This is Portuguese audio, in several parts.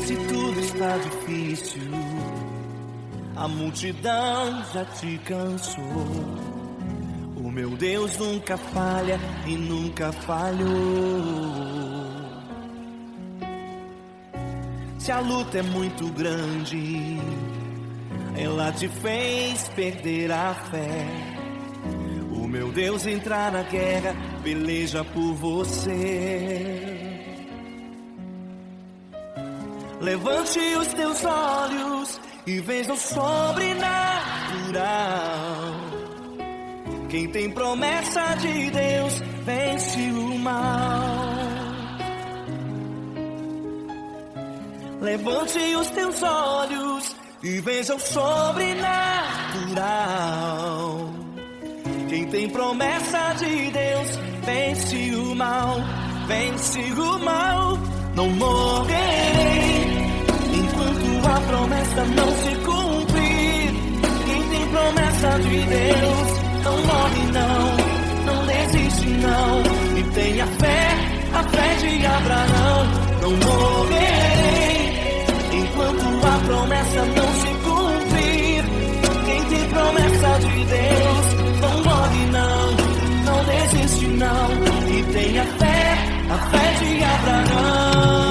Se tudo está difícil, a multidão já te cansou. O meu Deus nunca falha e nunca falhou. Se a luta é muito grande, ela te fez perder a fé. O meu Deus entra na guerra, peleja por você. Levante os teus olhos e veja o sobrenatural. Quem tem promessa de Deus vence o mal. Levante os teus olhos e veja o sobrenatural. Quem tem promessa de Deus vence o mal, vence o mal. Não morrerei enquanto a promessa não se cumprir. Quem tem promessa de Deus não morre não desiste não. E tenha fé, a fé de Abraão. Não morrerei enquanto a promessa não se cumprir. Quem tem promessa de Deus não morre não desiste não. E tenha fé, a fé de Abraão.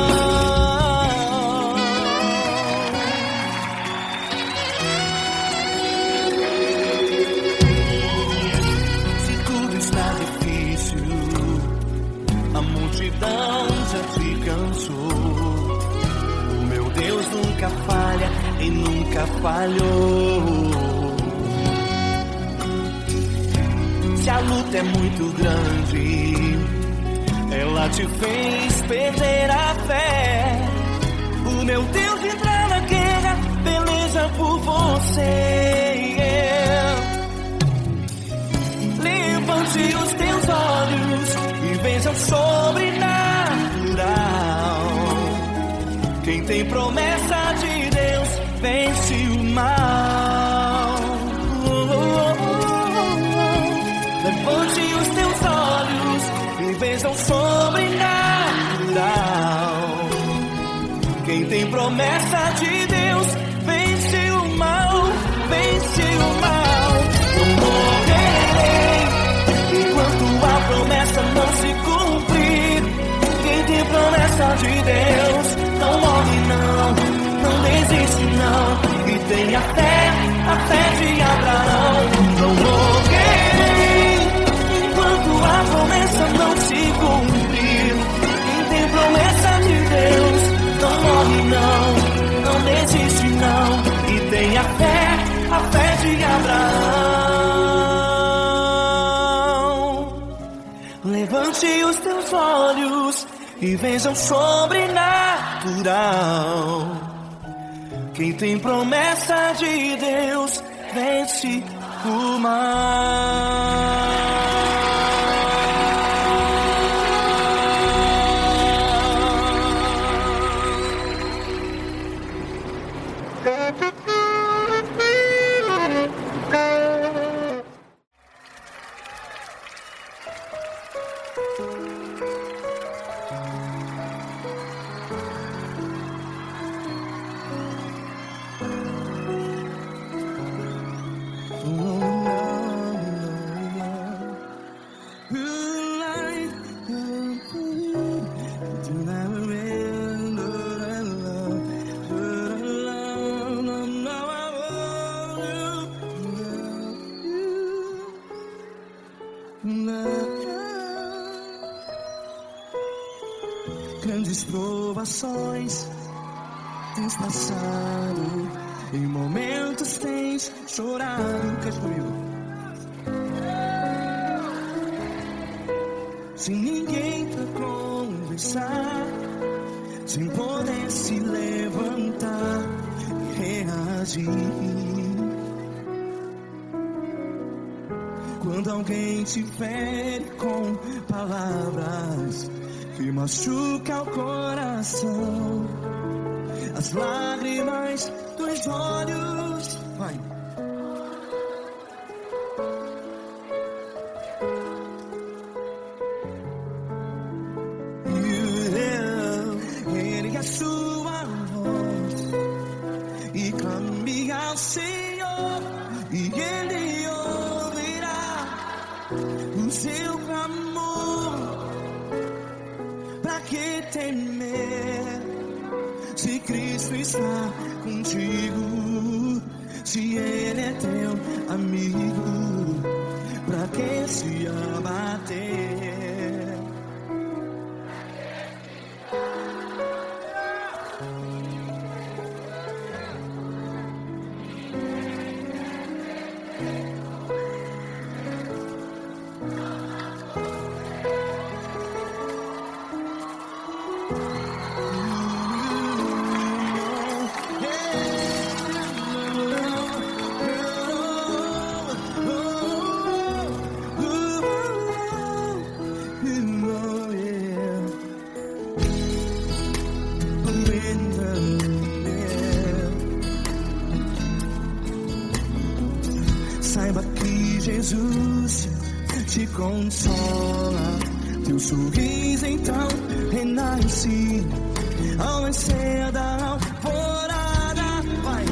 Se tudo está difícil, a multidão já te cansou. O meu Deus nunca falha e nunca falhou. Se a luta é muito grande, ela te fez perder a fé. O meu Deus entra na guerra, peleja por você. Levante os teus olhos e veja o sobrenatural. Quem tem promessa de Deus vence o mal. Levante os teus olhos e veja o sobrenatural. Quem tem promessa de Deus vence o mal, vence o mal. Não morrerei enquanto a promessa não se cumprir. Quem tem promessa de Deus não morre não desiste não. E tenha fé, a fé de Abraão. Não morrerei enquanto a promessa não se cumprir. Quem tem promessa de Deus não morre não desiste não. E tenha fé, a fé de Abraão. Levante os teus olhos e veja o sobrenatural. Quem tem promessa de Deus vence o mal. Grandes provações tens passado, em momentos tens chorado. Cante comigo. Sem ninguém pra conversar, sem poder se levantar e reagir. Quando alguém te fere com palavras que machuca o coração, as lágrimas dos olhos, vai. Ergue a sua voz Se Cristo está contigo, se Ele é teu amigo, pra que se abater? Saiba que Jesus te consola, teu sorriso então renasce ao nascer da alvorada. Vai.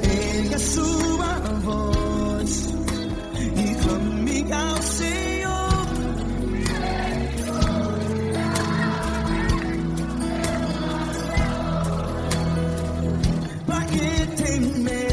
Ergue a sua voz e clame ao Senhor. Pra que temer?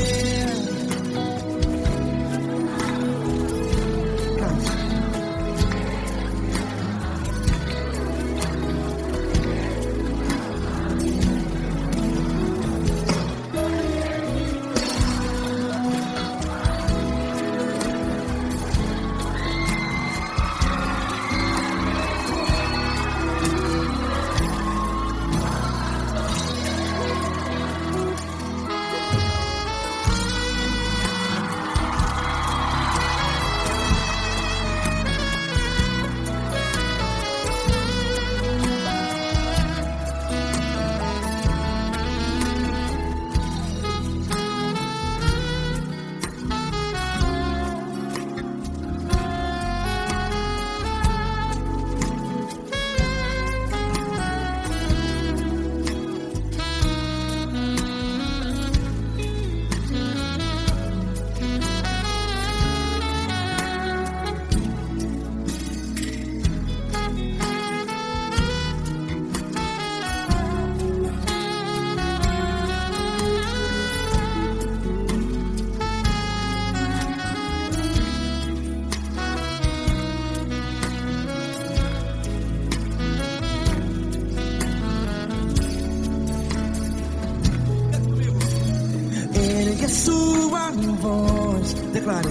Ergue a sua voz, declare.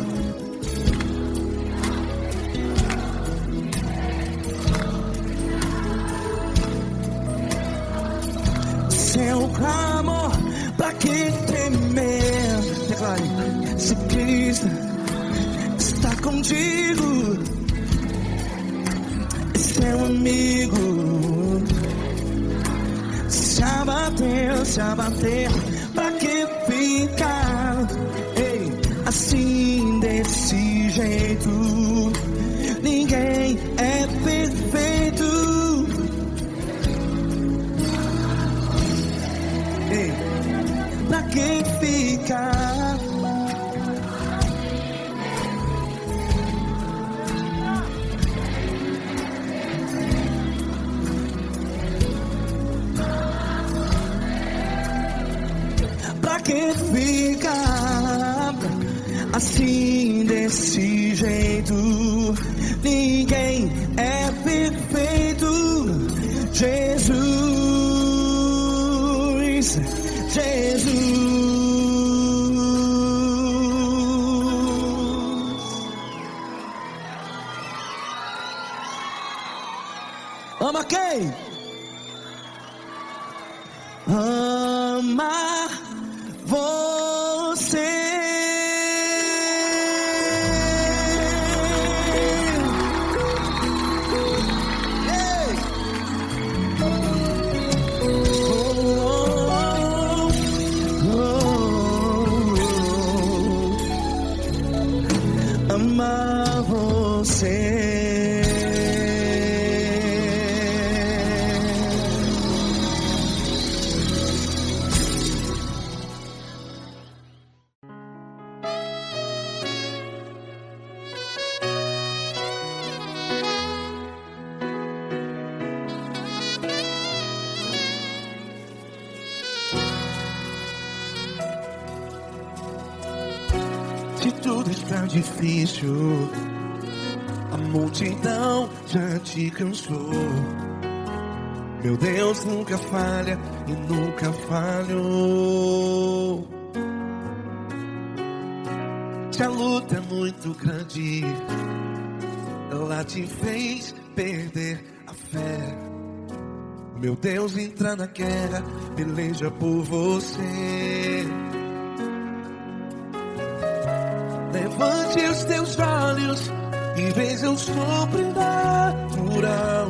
Seu clamor, pra que temer? Declare. Se Cristo está contigo, é seu amigo. Se abater, pra que ficar assim desse jeito? Ninguém é perfeito. Pra que ficar? Pra que ficar assim desse jeito? Ninguém é perfeito. Jesus. Ama quem? Ama você. Ama você. tudo está difícil, a multidão já te cansou. Meu Deus nunca falha e nunca falhou. Se a luta é muito grande, ela te fez perder a fé. Meu Deus entra na guerra, peleja por você. Levante os teus olhos e veja o sobrenatural.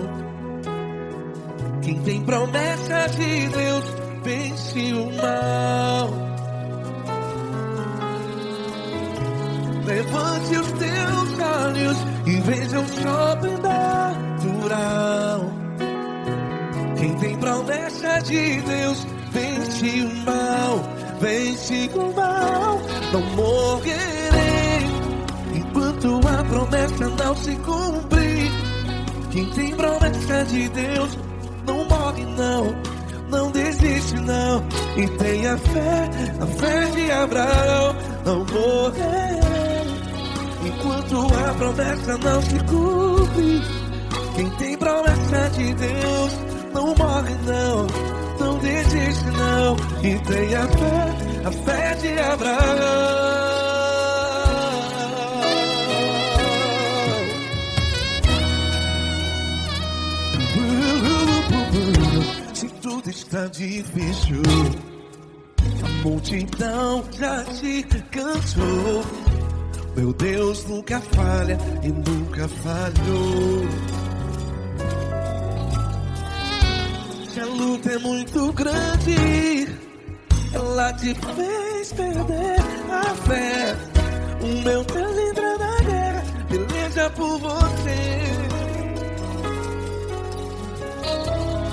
Quem tem promessa de Deus vence o mal. Levante os teus olhos e veja o sobrenatural. Quem tem promessa de Deus vence o mal. Vence o mal. Não morrerei enquanto a promessa não se cumprir. Quem tem promessa de Deus não morre não, não desiste não. E tenha fé, a fé de Abraão. Não morrerei enquanto a promessa não se cumpre. Quem tem promessa de Deus não morre não, não desiste não. E tenha fé, a fé de Abraão. Se tudo está difícil, a multidão já te cansou. Meu Deus nunca falha e nunca falhou. Se a luta é muito grande, ela te fez perder a fé. O meu Deus entra na guerra, peleja por você.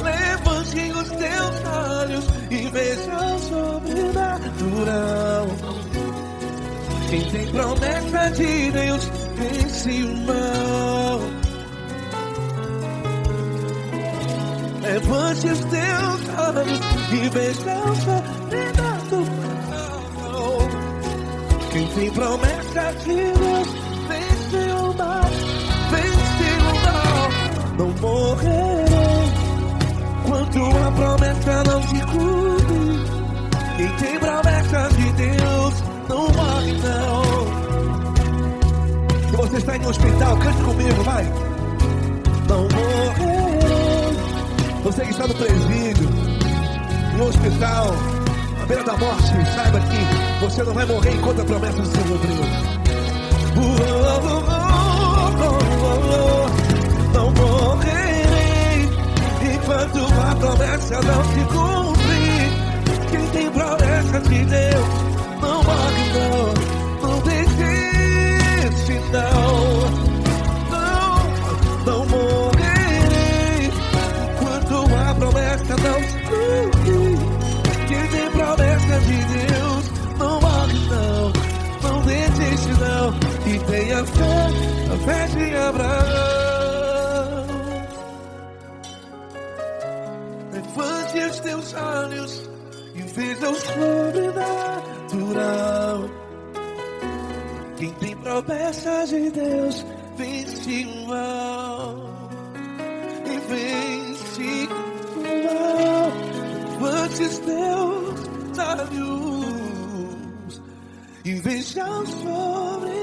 Levante os teus olhos e veja o sobrenatural. Quem tem promessa de Deus vence o mal. Levante os teus olhos e veja o sobrenatural. Quem tem promessa de Deus vence o mal. Vence o mal. Não morrerei enquanto a promessa não se cumpre. Quem tem promessa de Deus não morre não. Se você está em um hospital, cante comigo, vai. Não morrerei. Você que está no presídio, no hospital, à beira da morte, saiba que você não vai morrer enquanto a promessa não se cumpriu. Não morrerei enquanto a promessa não se cumprir. Quem tem promessa de Deus não morre não, não desiste não. Não morrerei enquanto a promessa não se cumprir. Quem tem promessa de Deus não morre não, não desiste não. E tenha fé, a fé de Abraão. Levante os teus olhos e veja o sobrenatural. Quem tem promessa de Deus vence o mal. E vence o mal. Levante os teus olhos e veja o sobrenatural.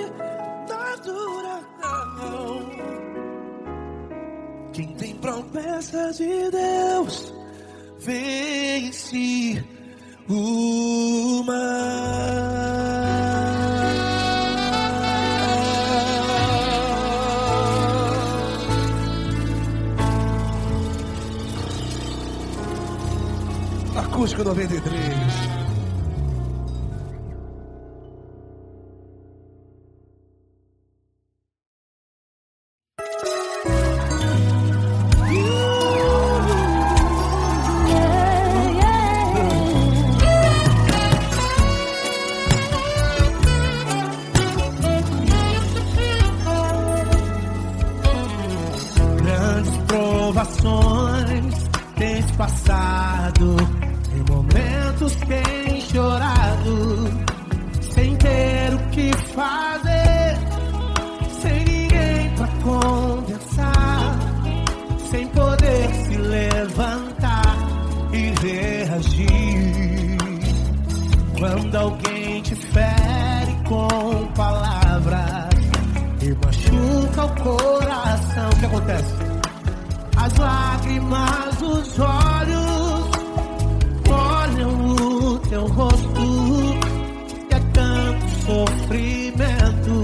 Quem tem promessa de Deus vence o mal. Acústico 93. Provações tens passado, em momentos tens chorado, sem ter o que fazer. acontece? As lágrimas dos olhos olham o teu rosto, e é tanto sofrimento.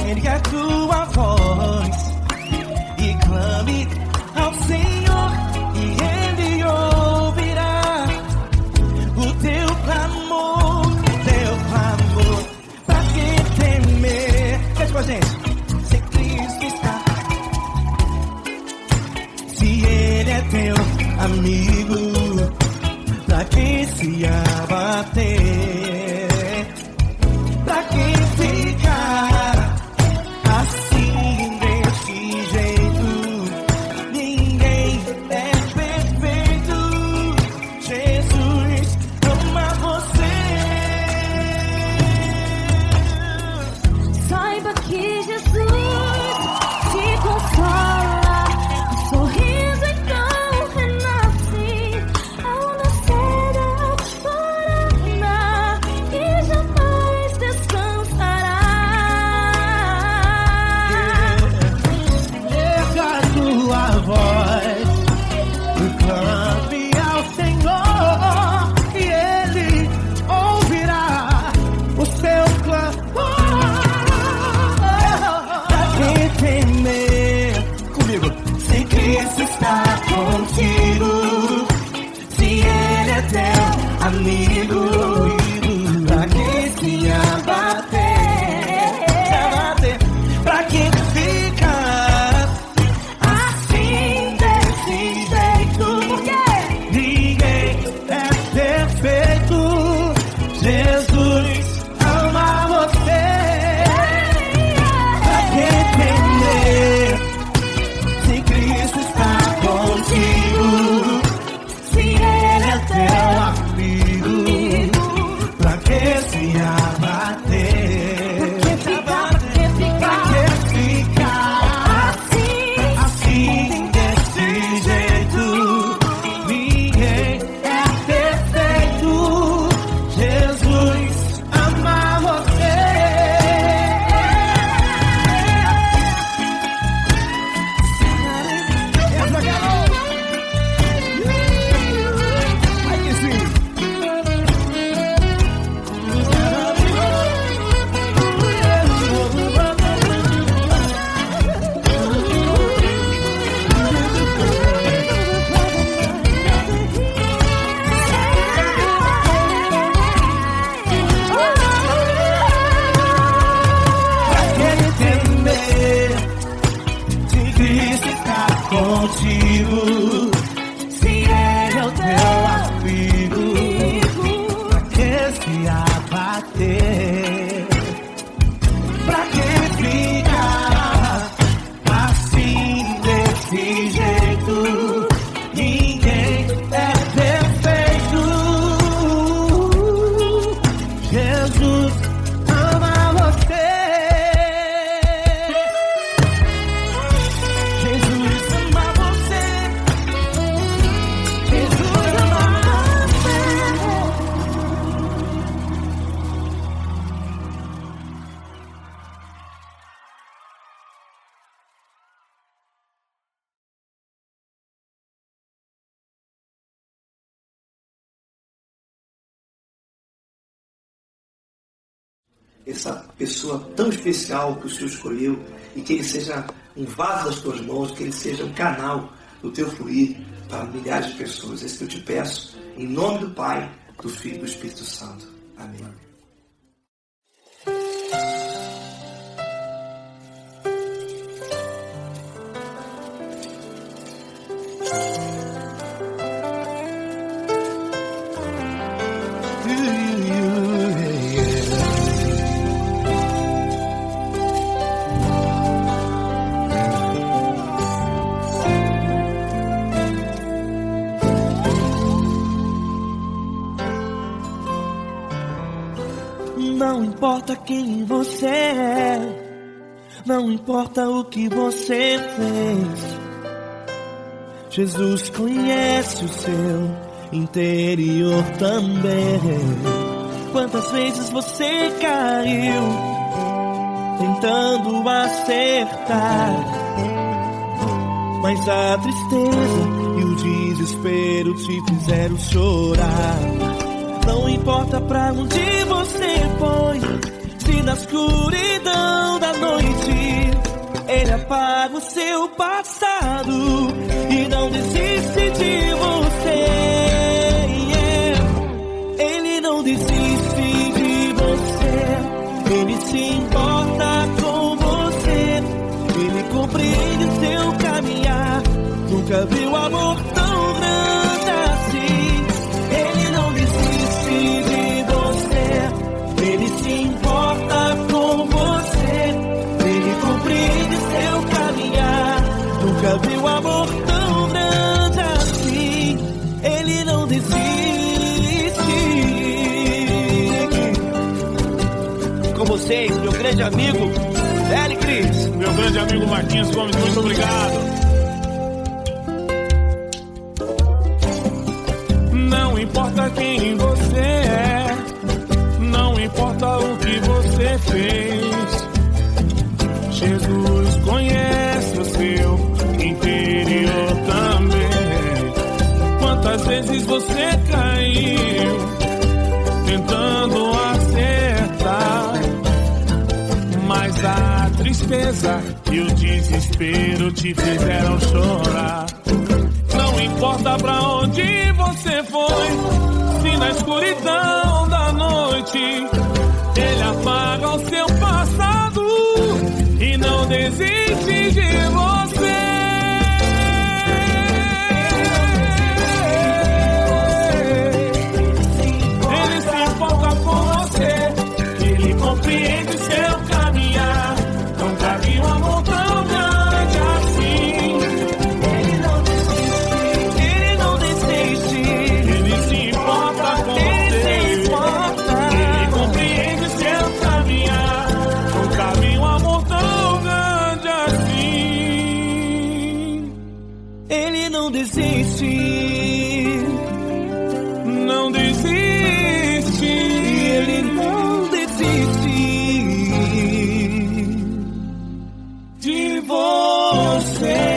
Ergue a tua voz e clame ao Senhor, e Ele ouvirá o teu clamor, pra que temer? Cante com a gente. Se Cristo está, se Ele é teu amigo, pra que se abater? Pra que ficar assim desse jeito? Ninguém é perfeito. Jesus ama você. Saiba que Jesus te consola, o sorriso então renasce ao nascer da aurora e jamais descansará. Erga a tua voz e clame ao Senhor, e Ele ouvirá o seu clamor. Pra que temer? Comigo. Se Cristo está contigo, se Ele é teu amigo, pra que se abater? Pra que ficar assim desse jeito? Ninguém é perfeito. Jesus ama você. Pra que temer? Se Cristo está contigo, se Ele é teu Amigo, pra que se abater? Pra que ficar assim desse jeito? ninguém é perfeito. Jesus ama você. Ai que sim. Pra que temer? Se Cristo está contigo, se Ele é o teu amigo, pra que se abater? Pra que ficar assim desse jeito? Ninguém é perfeito. Jesus ama você. Jesus ama você. Jesus ama você. Essa pessoa tão especial que o Senhor escolheu, e que ele seja um vaso das tuas mãos, que ele seja um canal do teu fluir para milhares de pessoas. É isso que eu te peço, em nome do Pai, do Filho e do Espírito Santo. Amém. Não importa quem você é, não importa o que você fez, Jesus conhece o seu interior também. Quantas vezes você caiu, tentando acertar, mas a tristeza e o desespero te fizeram chorar. Não importa pra onde você foi, se na escuridão da noite Ele apaga o seu passado e não desiste de você. Ele não desiste de você, Ele se importa com você, Ele compreende seu caminhar. Nunca viu amor tão grande assim. Ele não desiste de você, Ele se importa com você, Ele compreende seu caminhar. Nunca viu amor tão grande assim. Ele não desiste. Com vocês, meu grande amigo Eli Cris. Meu grande amigo Marquinhos Gomes, muito obrigado. Não importa quem você é, não importa o que você fez, Jesus conhece o seu interior também. Quantas vezes você caiu tentando acertar, mas a tristeza e o desespero te fizeram chorar. Não importa pra onde você foi, se na escuridão da noite Ele apaga o seu passado e não desiste de você. Ele se importa com você, Ele compreende seu caminhar. Nunca vi um amor tão grande assim. Ele não desiste, Ele se importa com você, Ele compreende seu caminhar. Nunca vi um amor tão grande assim. Ele não desiste, não desiste, Ele não desiste de você.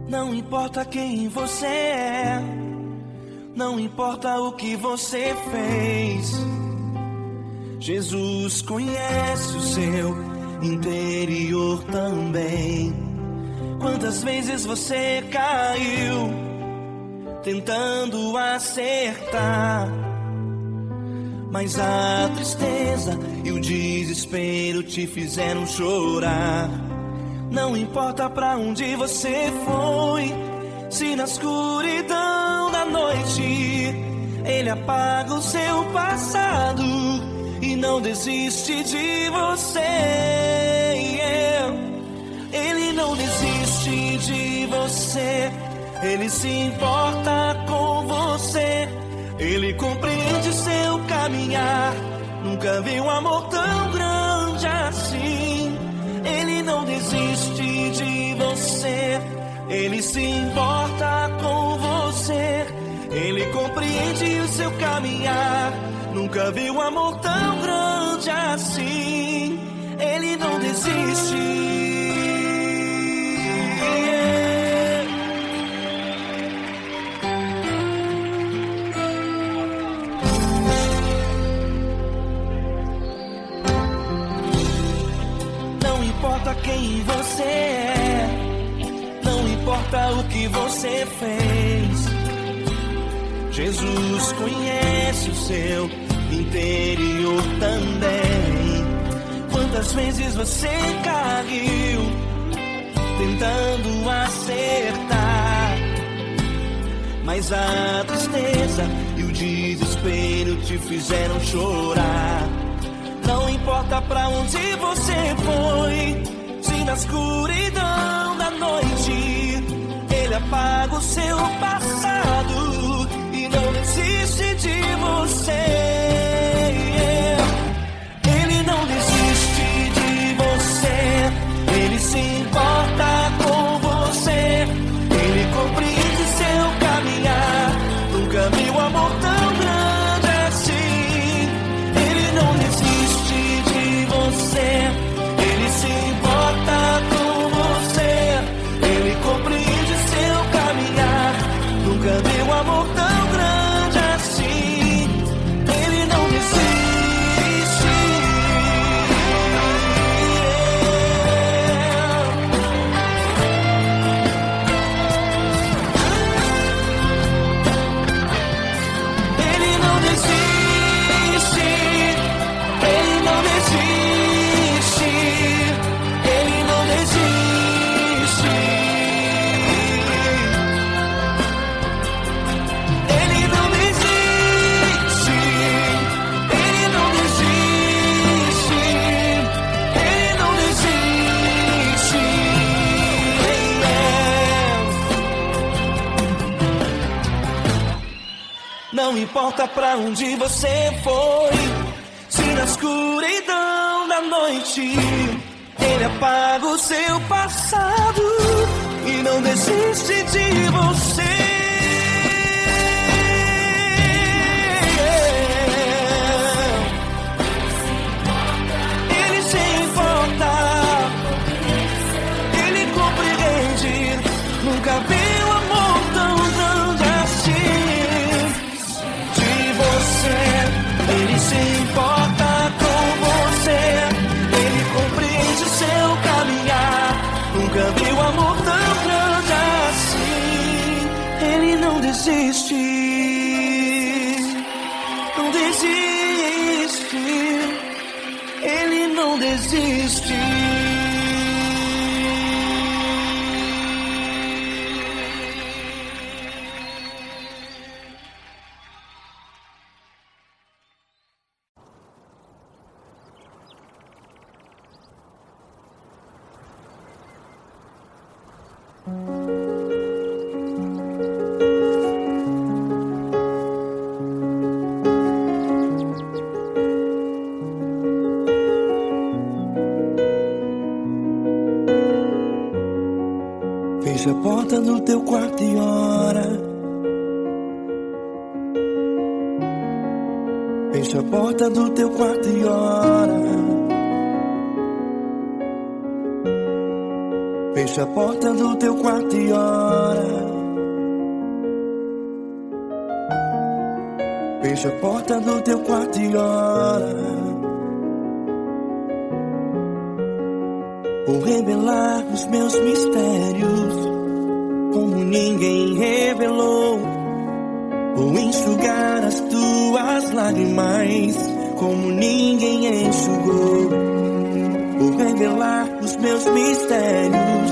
Não importa quem você é, não importa o que você fez, Jesus conhece o seu interior também. Quantas vezes você caiu tentando acertar, mas a tristeza e o desespero te fizeram chorar. Não importa pra onde você foi, se na escuridão da noite Ele apaga o seu passado e não desiste de você. Ele não desiste de você, Ele se importa com você, Ele compreende seu caminhar. Nunca vi um amor tão grande assim. Ele não desiste de você, Ele se importa com você, Ele compreende o seu caminhar. Nunca vi um amor tão grande assim. Ele não desiste. Não importa quem você é, não importa o que você fez, Jesus conhece o seu interior também. Quantas vezes você caiu tentando acertar, mas a tristeza e o desespero te fizeram chorar. Não importa pra onde você foi, se na escuridão da noite ele apaga o seu passado e não desiste de você. Ele não desiste de você, ele se importa com você, ele compreende seu caminhar. Nunca vi um amor tão grande assim. Ele não desiste de você, ele se importa com você, ele compreende seu caminhar. Nunca vi um amor tão grande assim. Ele não desiste. Ele não desiste. Ele não desiste. Ele não desiste. Ele não desiste. Ele não desiste. Ele não desiste. Não importa pra onde você foi, se na escuridão da noite ele apaga o seu passado e não desiste de você. Ele se importa, ele compreende. Nunca vi um amor tão grande assim. De você, ele se importa com você, ele compreende seu caminhar. Nunca vi um amor tão grande assim. Ele não desiste, não desiste, ele não desiste. Fecha a porta do teu quarto e ora. Fecha a porta do teu quarto e ora. Fecha a porta do teu quarto e ora. Fecha a porta do teu quarto e ora. Vou revelar os meus mistérios como ninguém revelou. Vou enxugar as tuas lágrimas como ninguém enxugou. Vou revelar os meus mistérios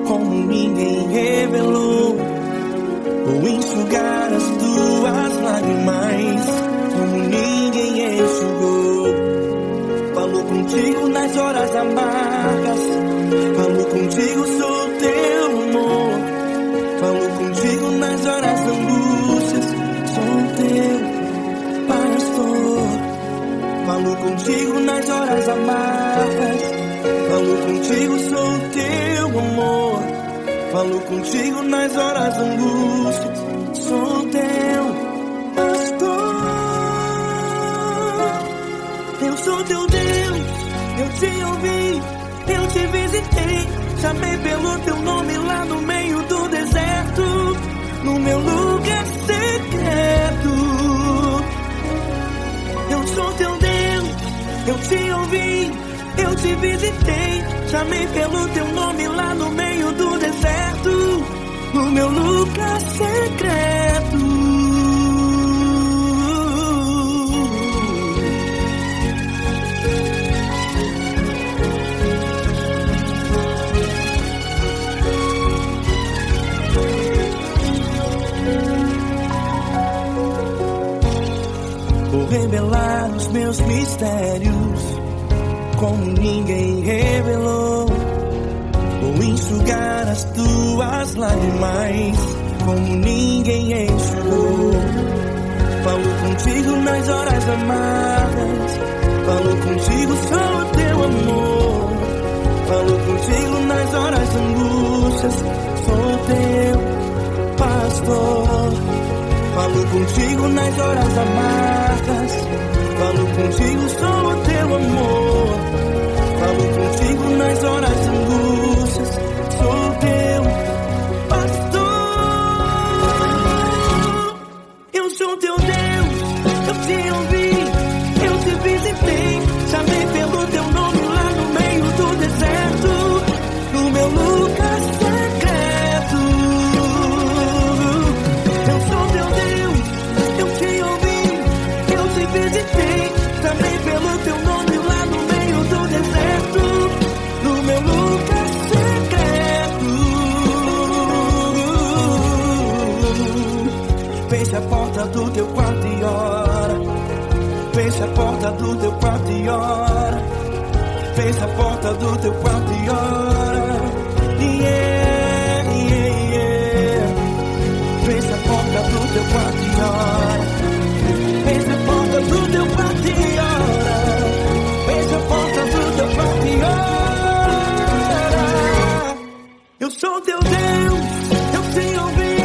como ninguém revelou. Vou enxugar as tuas lágrimas como ninguém enxugou. Falo contigo nas horas amargas, falo contigo, sou teu amor. Falo contigo nas horas da angústias, sou teu pastor. Falo contigo nas horas amargas, falo contigo, sou teu amor. Falo contigo nas horas da angústias, sou teu pastor. Eu sou teu Deus, eu te ouvi, eu te visitei. Chamei pelo teu nome lá no meio do deserto, no meu lugar secreto. Eu sou teu Deus, eu te ouvi, eu te visitei. Chamei pelo teu nome lá no meio do deserto, no meu lugar secreto. revelar os meus mistérios como ninguém revelou, ou enxugar as tuas lágrimas como ninguém enxugou. Falo contigo nas horas amargas, falo contigo só o teu amor. Falo contigo nas horas angústias, sou teu pastor. Falo contigo nas horas amargas, falo contigo só o teu amor. Falo contigo nas horas angústias, sou teu pastor. Eu sou teu Deus, eu te ouvi, eu te visitei, chamei pelo teu nome lá no meio do deserto, no meu lugar secreto. Eu sou teu Deus, eu te ouvi, eu te visitei, chamei pelo teu nome lá no meio do deserto, no meu lugar secreto. Fecha a porta do teu quarto e ora. Fecha a porta do teu quarto e ora. Fecha a porta do teu quarto e ora. Yeah, yeah, yeah. Fecha a porta do teu quarto e ora. Fecha a porta do teu quarto e ora. Fecha a porta do teu quarto e ora. Eu sou teu Deus, eu te ouvi,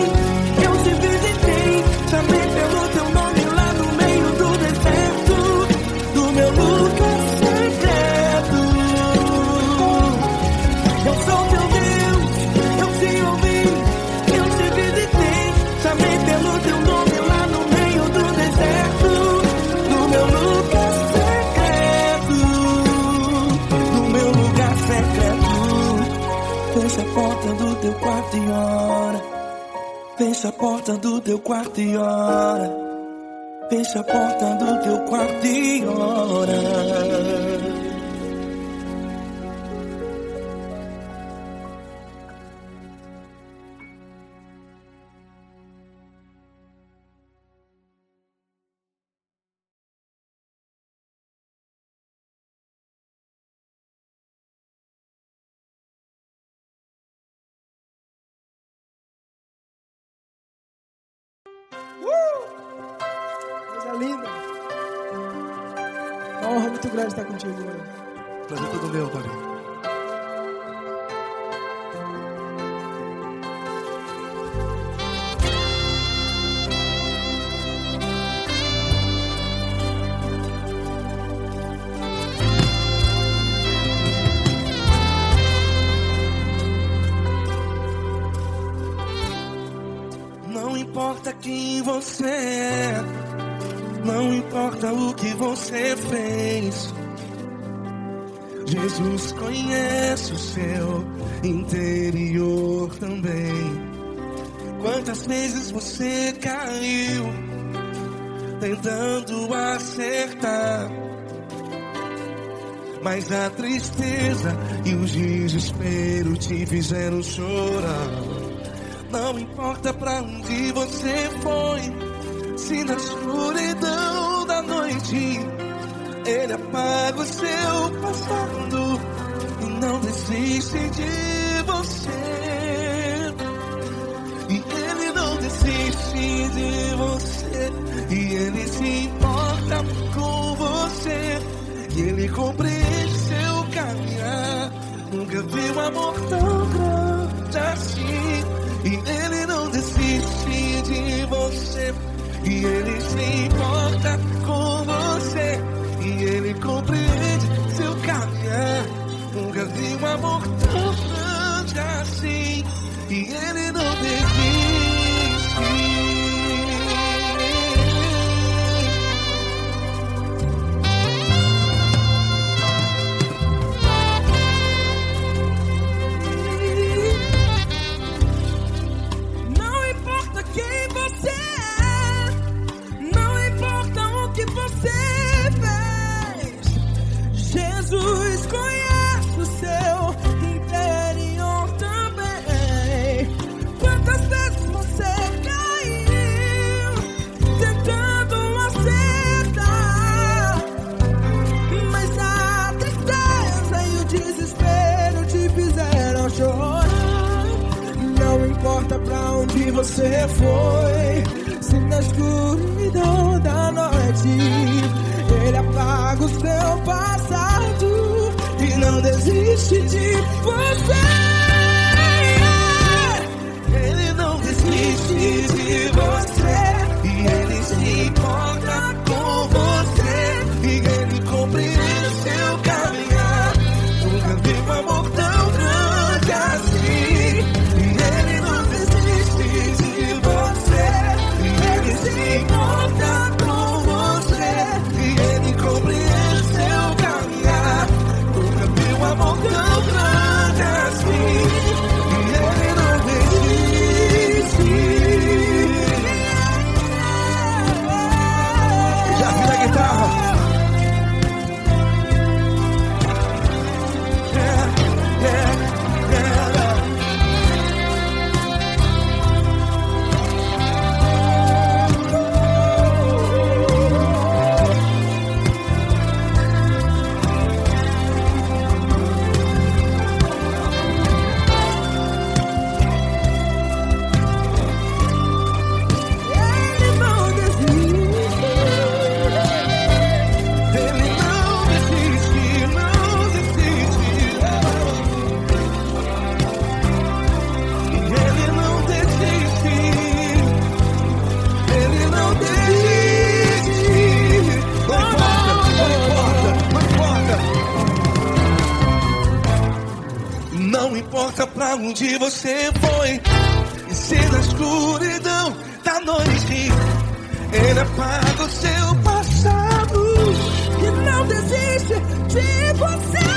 eu te visitei, chamei pelo teu nome lá no meio do deserto, do meu lugar secreto. Eu sou teu Deus, eu te ouvi, eu te visitei, chamei pelo teu nome lá no meio do deserto, do meu lugar secreto, do meu lugar secreto. Fecha a porta do teu quarto e ora. Fecha a porta do teu quarto e ora. Fecha a porta do teu quarto e ora. Coisa linda. Uma honra muito grande estar contigo, mano. Prazer todo meu, Pai. Não importa quem você é, não importa o que você fez, Jesus conhece o seu interior também. Quantas vezes você caiu tentando acertar, mas a tristeza e o desespero te fizeram chorar. Não importa pra onde você foi, se na escuridão da noite Ele apaga o seu passado e não desiste de você. E Ele não desiste de você, e Ele se importa com você, e Ele compreende seu caminhar. Nunca vi um amor tão grande assim. E Ele não desiste de você, e Ele se importa com você, e Ele compreende seu caminhar. Nunca vi um amor tão grande assim. E Ele não desiste. onde você foi, se na escuridão da noite Ele apaga o seu passado e não desiste de você. Ele não desiste de você e Ele se importa com você e Ele compreende seu caminhar. Nunca vi um amor tão grande assim. E Ele não desiste de você e Ele se importa com você e Ele compreende seu caminhar. Nunca vi um amor tão grande assim. E Ele não desiste. Já vi a guitarra. Não importa pra onde você foi, e se na escuridão da noite Ele apaga o seu passado e não desiste de você.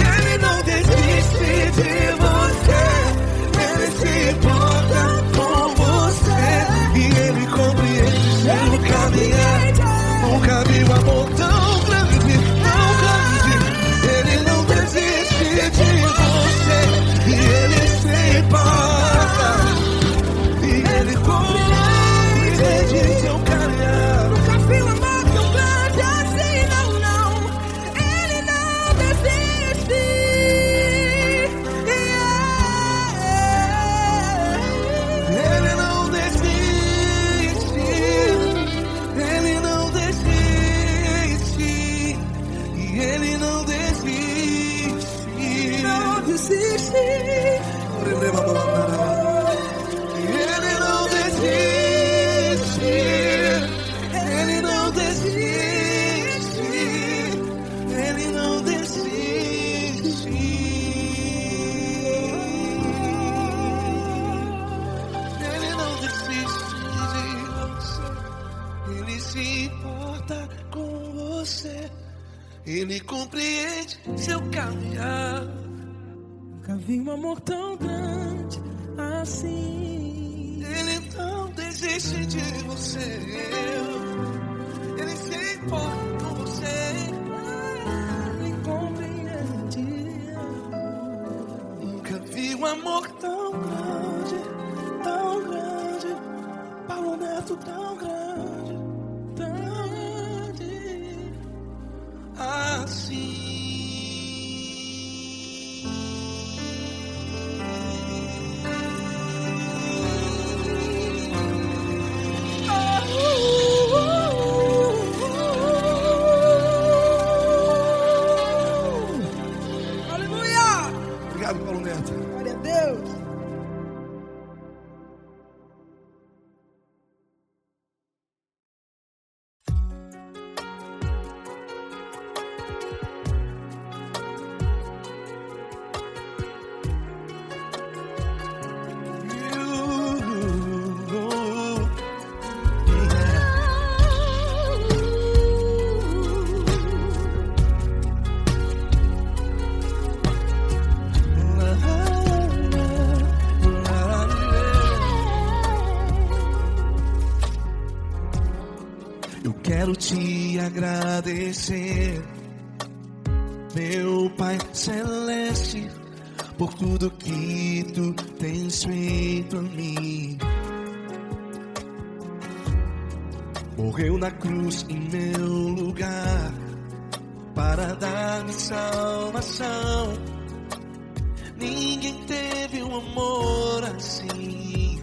Ele não desiste de você, Ele se importa com você e Ele compreende seu caminhar. Nunca vi um amor tão grande, tão grande. Ele não desiste de você e Ele se importa e Ele compreende seu caminhar. Nunca vi um amor tão grande assim, não, não. Ele não desiste. Ele não desiste. Ele não desiste. E Ele não desiste. Não desiste. Ele não desiste. Ele não desiste. Ele não desiste. Ele não desiste de você. Ele se importa com você. Ele compreende seu caminhar. Nunca vi um amor tão grande assim. Ele não desiste de você. Ele se importa com você. Ele compreende. Nunca vi um amor tão grande, tão grande. Paulo Neto tão grande, tão grande assim. Aleluia! Obrigado, Paulo Neto. Glória a Deus. Quero te agradecer, meu Pai Celeste, por tudo que Tu tens feito a mim. Morreu na cruz em meu lugar para dar-me salvação. Ninguém teve um amor assim.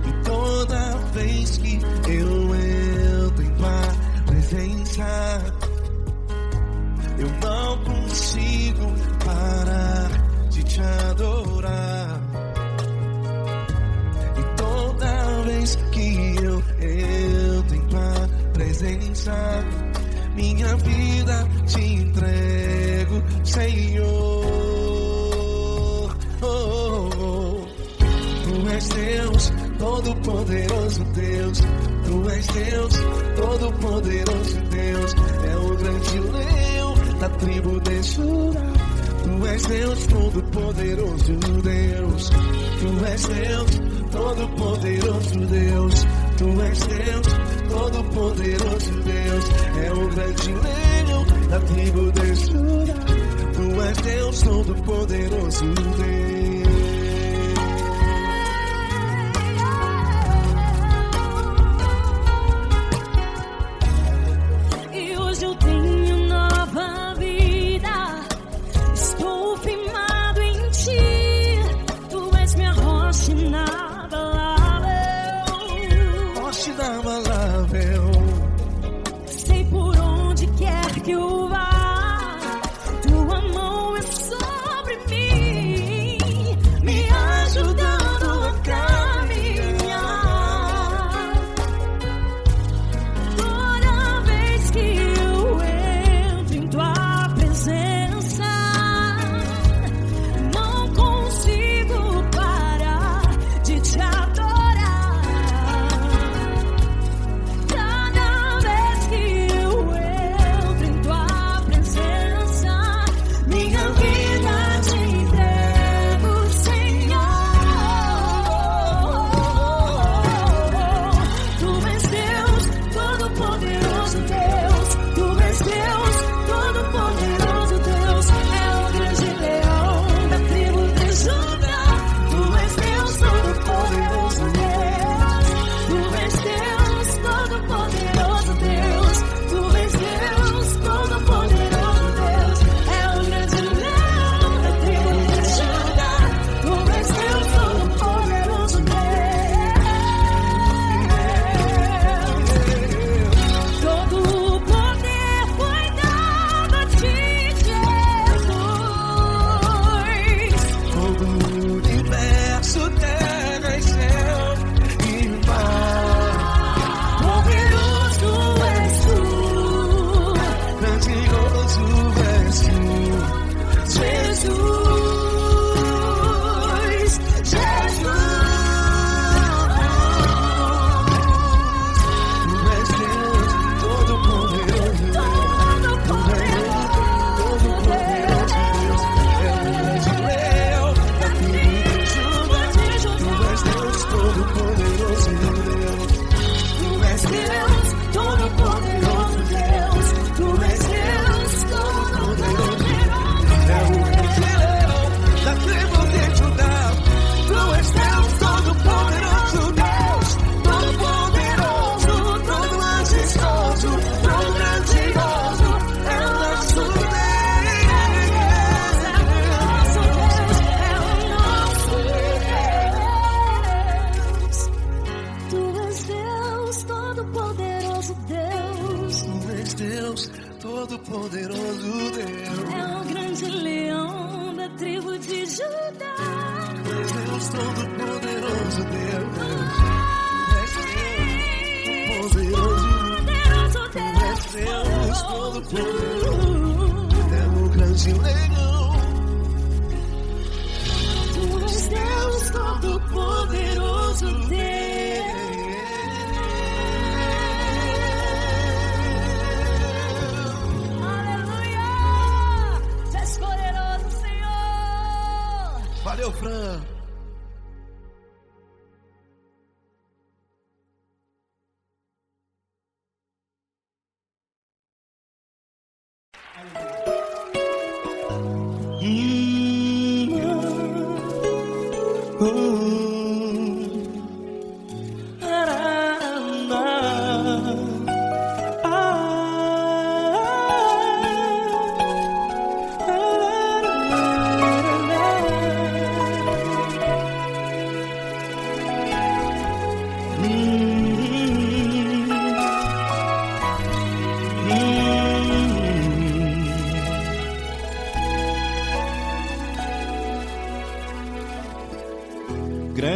E toda vez que eu entro em tua presença, eu não consigo parar de te adorar. E toda vez que eu entro em tua presença, minha vida te entrego, Senhor. Tu és Deus, Todo-Poderoso Deus. Tu és Deus, Todo-Poderoso Deus. É o grande leão da tribo de Judá. Tu és Deus, Todo-Poderoso Deus. Tu és Deus, Todo-Poderoso Deus. Tu és Deus, Todo-Poderoso Deus. É o grande leão da tribo de Judá. Tu és Deus, Todo-Poderoso Deus. E hoje eu tenho nova vida. Estou firmado em ti. Tu és minha rocha inabalável. Rocha inabalável. Sei por onde quer que eu vá, tua mão é sobre mim, me ajudando a caminhar. Toda vez que eu entro em tua presença, não consigo parar de te adorar. Cada vez que eu entro em tua presença, minha vida te entrego, Senhor. Tu és Deus, Todo-Poderoso Deus. Tu és Deus, Todo-Poderoso Deus. É o grande leão da tribo de Judá. Tu és Deus, Todo-Poderoso Deus. Tu és Deus, Todo-Poderoso Deus. Tu és Deus, Todo-Poderoso Deus. É o grande leão da tribo de Judá. Tu és Deus, Todo-Poderoso Deus. Todo o poder foi dado a ti, Jesus. Todo o universo, terra e céu e mar. Poderoso és tu, Grandioso és tu, Jesus. Jesus. Tu és Deus, Todo-Poderoso Deus. Todo-Poderoso Deus. É o grande leão da tribo de Judá. Tu és Deus, Todo-Poderoso Deus. Tu és Deus, Todo-Poderoso Deus. Tu és Deus, Todo-Poderoso Deus. É o grande leão da tribo de Judá. Tu és Deus, Todo-Poderoso Deus. Todo-Poderoso, todo majestoso, todo grandioso. É o nosso Tu és Deus, Todo-Poderoso Deus. Tu és Deus, Todo-Poderoso Deus. É o grande leão da tribo de Judá. Tu és Deus, Todo-Poderoso Deus. Tu és Deus, Todo-Poderoso. Tu és Deus, Todo-Poderoso. É o grande leão. Tu és Deus, Todo-Poderoso Deus. Aleluia! Tu és poderoso, Senhor. Valeu, Fran.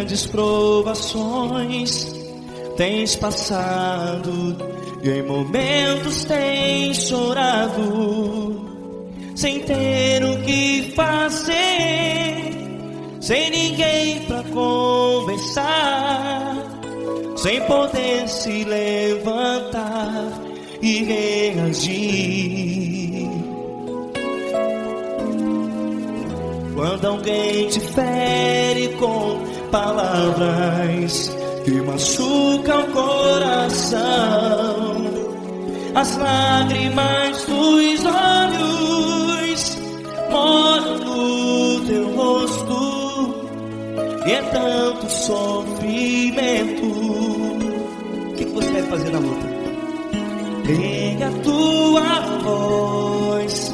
grandes provações tens passado e em momentos tens chorado, sem ter o que fazer, sem ninguém pra conversar, sem poder se levantar e reagir. Quando alguém te fere com palavras que machucam o coração, as lágrimas dos olhos moram no teu rosto, e é tanto sofrimento. O que você deve fazer na luta? Erga a tua voz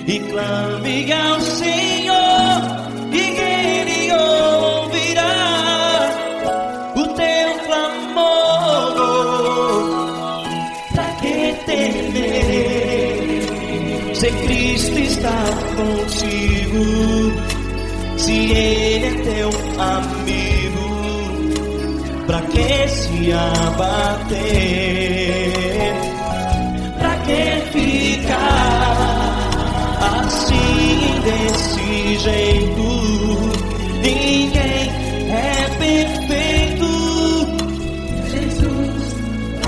e clame ao Senhor, e Ele ouvirá o teu clamor. Pra que temer, se Cristo está contigo, se Ele é teu amigo? Pra que se abater? Pra que ficar assim, desse jeito? Ninguém é perfeito. Jesus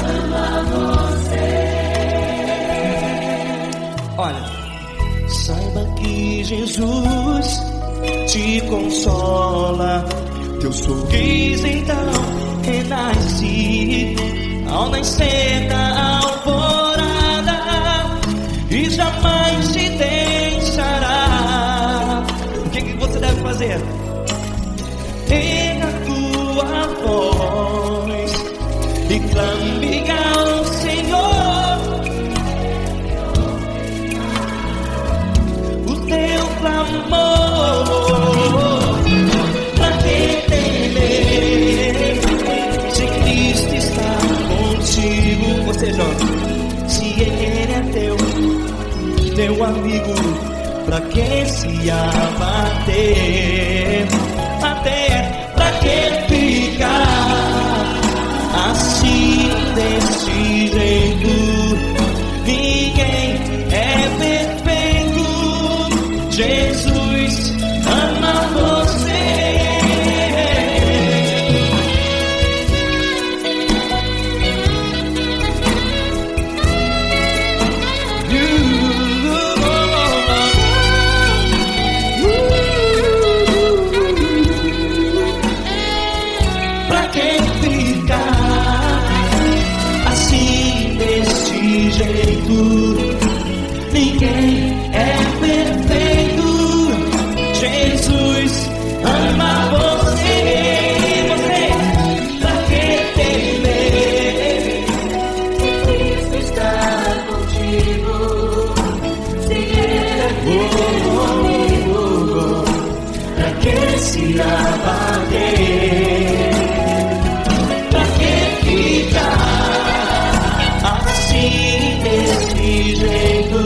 ama você. Olha, saiba que Jesus te consola, teu sorriso então renasce ao nascer da alvorada, e jamais te deixará. O que você deve fazer? Erga a tua voz e clame ao Senhor, o teu clamor. Pra que temer, se Cristo está contigo? Você jovem, se Ele é teu amigo, pra que se abater? Até pra que ficar assim, desse jeito? Ninguém é perfeito. Jesus ama você. Ninguém é perfeito. Jesus ama você. Você, pra que temer? Cristo está contigo. Se Ele é teu amigo, pra que se abater? Pra que ficar assim, desse jeito?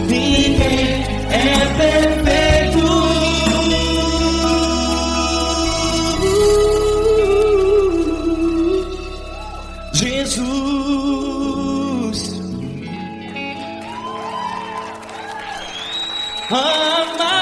Ninguém é perfeito. Jesus ama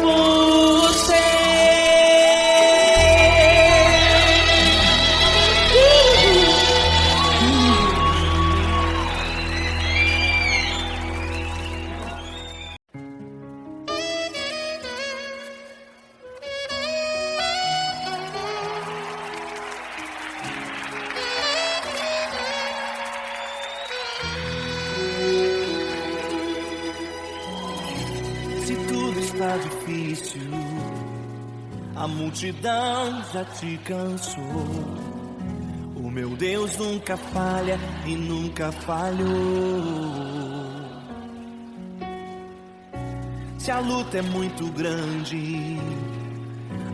você. Está difícil, a multidão já te cansou. O meu Deus nunca falha e nunca falhou. Se a luta é muito grande,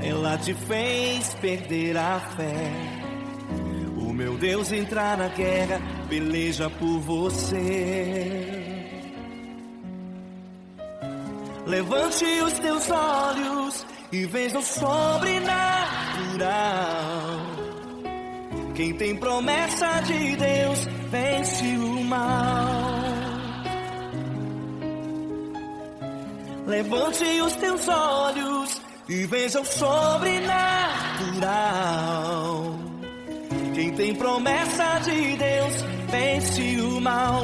ela te fez perder a fé. O meu Deus entrar na guerra, peleja por você. Levante os teus olhos e veja o sobrenatural. Quem tem promessa de Deus vence o mal. Levante os teus olhos e veja o sobrenatural. Quem tem promessa de Deus vence o mal,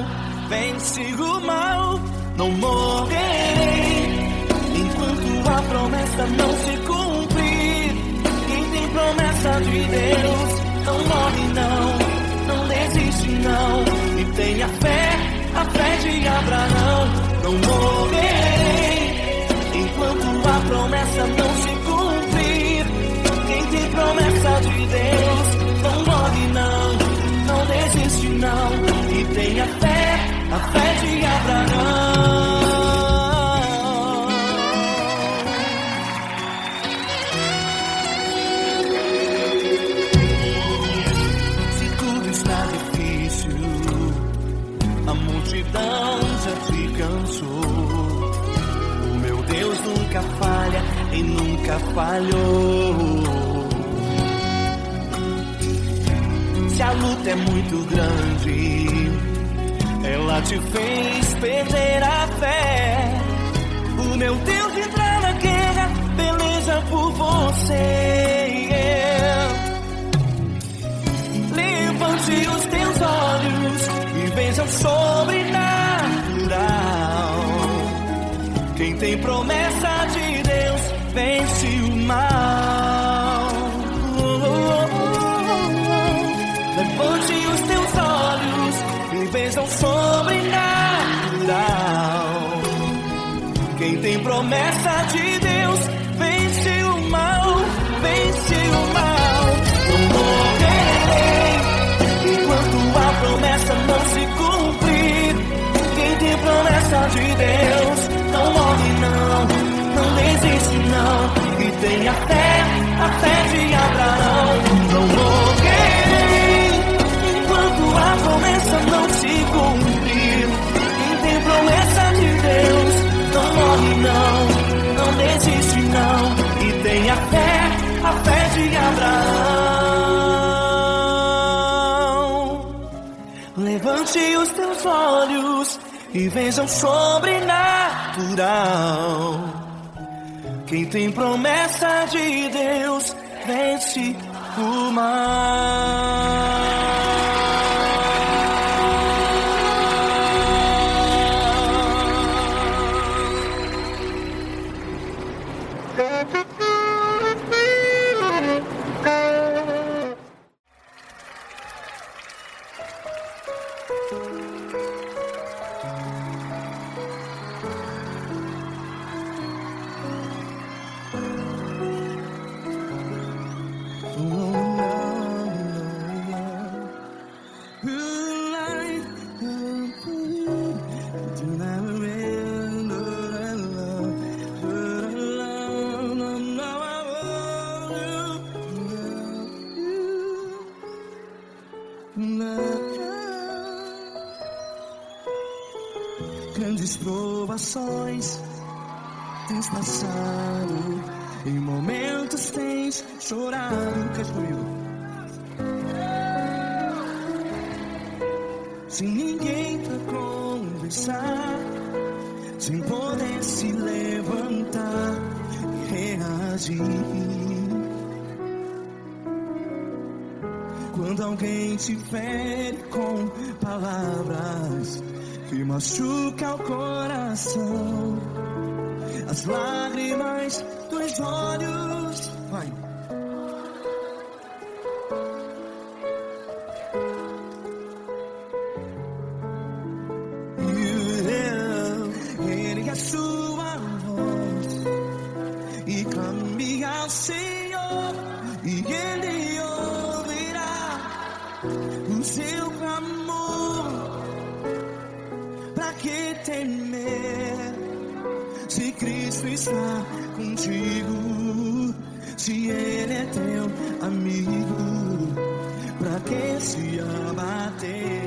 vence o mal. Não morrerei enquanto a promessa não se cumprir. Quem tem promessa de Deus não morre não desiste não. E tenha fé, a fé de Abraão. Não morrerei enquanto a promessa não se cumprir. Quem tem promessa de Deus não morre não desiste não. E tenha fé, a fé de Abraão. Se tudo está difícil, a multidão já te cansou. O meu Deus nunca falha e nunca falhou. Se a luta é muito grande, ela te fez perder a fé. O meu Deus entrar na guerra, peleja por você. Levante os teus olhos e veja o sobrenatural. Quem tem promessa de Deus vence o mal. Levante os teus olhos e veja o sobrenatural. Quem tem promessa de Deus vence o mal, vence o mal. Não morrerei enquanto a promessa não se cumprir. Quem tem promessa de Deus não morre não desiste não. E tenha fé, a fé de Abraão. Não morrerei enquanto a promessa não se cumprir. Quem tem promessa de Deus não morre não desiste não. E tenha fé, a fé de Abraão. Levante os teus olhos e veja o sobrenatural. Quem tem promessa de Deus vence o mal. Grandes provações tens passado, em momentos tens chorado. Cante comigo. Sem ninguém pra conversar, sem poder se levantar e reagir. Quando alguém te fere com palavras que machuca o coração, as lágrimas dos olhos, vai. Ergue a sua voz e clame ao Senhor, e Ele ouvirá. temer? Se Cristo está contigo, se Ele é teu amigo, pra que se abater?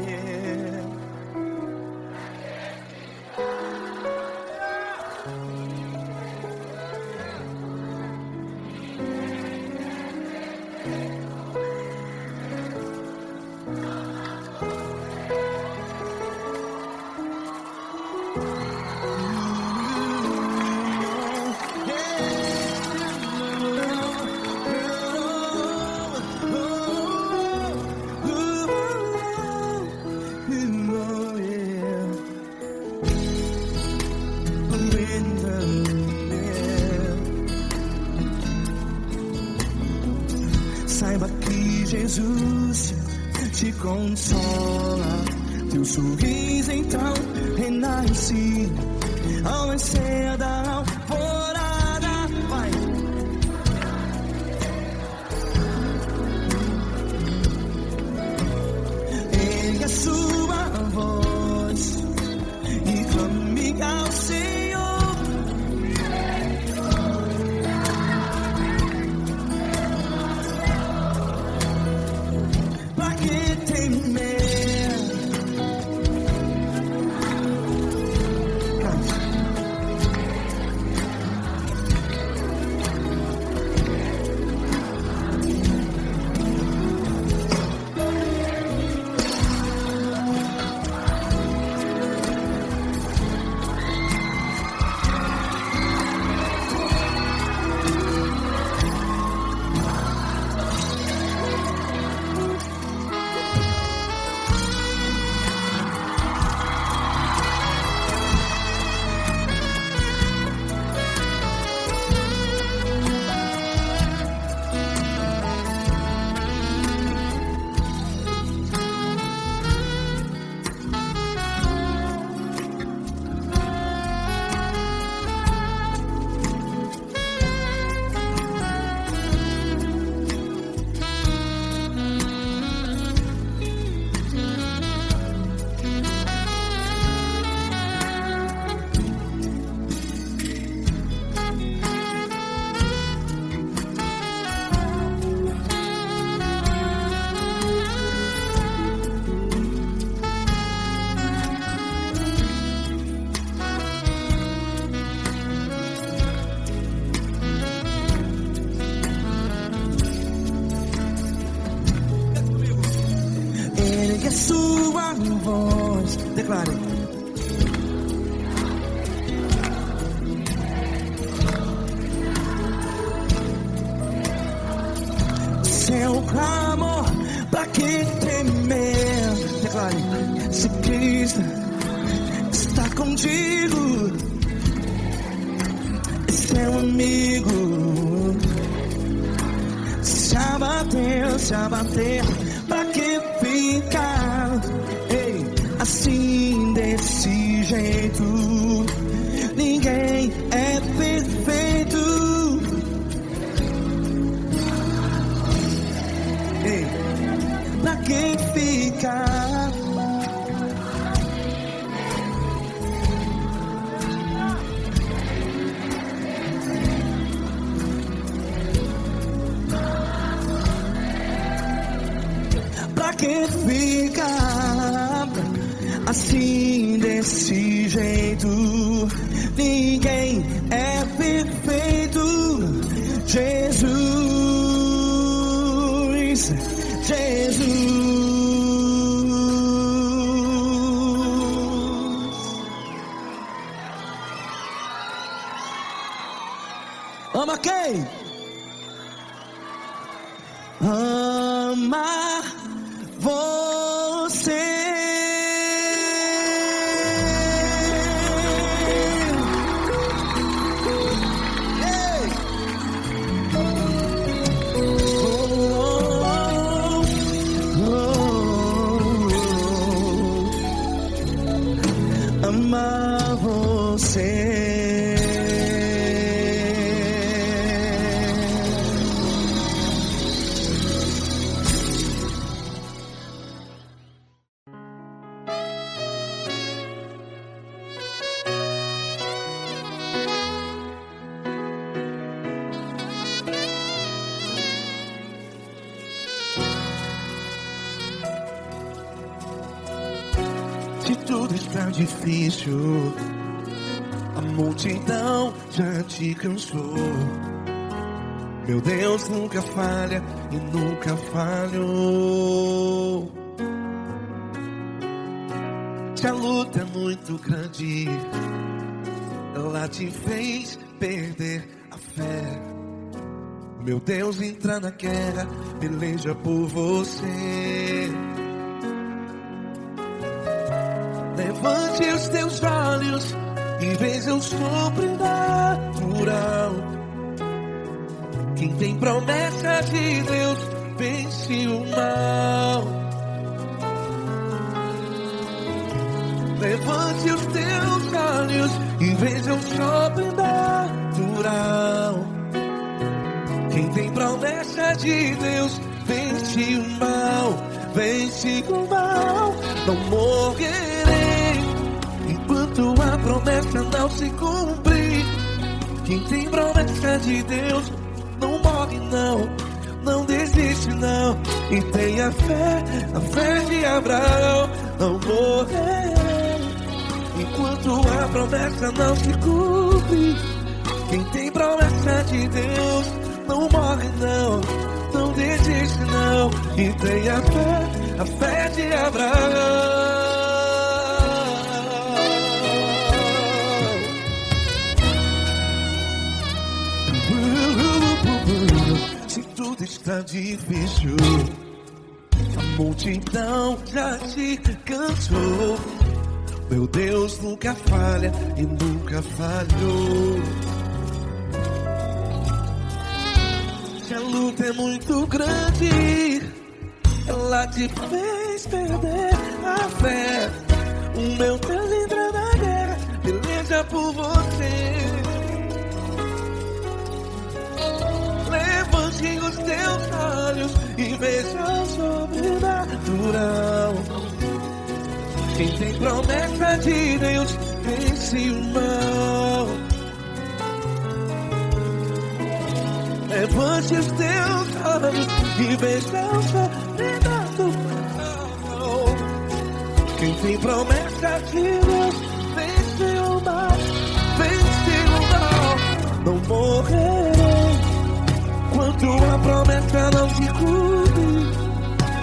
Saiba que Jesus te consola, teu sorriso então renasce ao nascer da alvorada. Vai. Ergue a sua voz e clame ao Senhor. Pra que temer? Ergue a sua voz, declare. Seu clamor, pra que temer? Declare. Se Cristo está contigo, é seu amigo. Se abater, pra que ficar, ei, assim desse jeito? Ninguém é perfeito. Ei, pra que ficar? Pra que ficar assim desse jeito? Ninguém é perfeito. Jesus, Jesus. Ama quem? Ama você. Ei. Ama você. tudo está difícil, a multidão já te cansou. Meu Deus nunca falha e nunca falhou. Se a luta é muito grande, ela te fez perder a fé. Meu Deus entra na guerra, peleja por você. Levante os teus olhos e veja o sobrenatural. Quem tem promessa de Deus vence o mal. Levante os teus olhos e veja o sobrenatural. Quem tem promessa de Deus vence o mal, vence o mal. Não morrerei enquanto a promessa não se cumprir. Quem tem promessa de Deus não morre não, não desiste não. E tenha a fé de Abraão. Não morrerei enquanto a promessa não se cumpre. Quem tem promessa de Deus não morre não, não desiste não. E tenha a fé de Abraão. Se tudo está difícil, a multidão já te cansou. Meu Deus nunca falha e nunca falhou. Se a luta é muito grande, ela te fez perder a fé. O meu Deus entra na guerra, peleja por você. Levante os teus olhos e veja o sobrenatural. Quem tem promessa de Deus vence o mal. Levante os teus olhos e veja o sobrenatural. Quem tem promessa de Deus vence o mal, vence o mal. Não morrerei enquanto a promessa não se cumpre.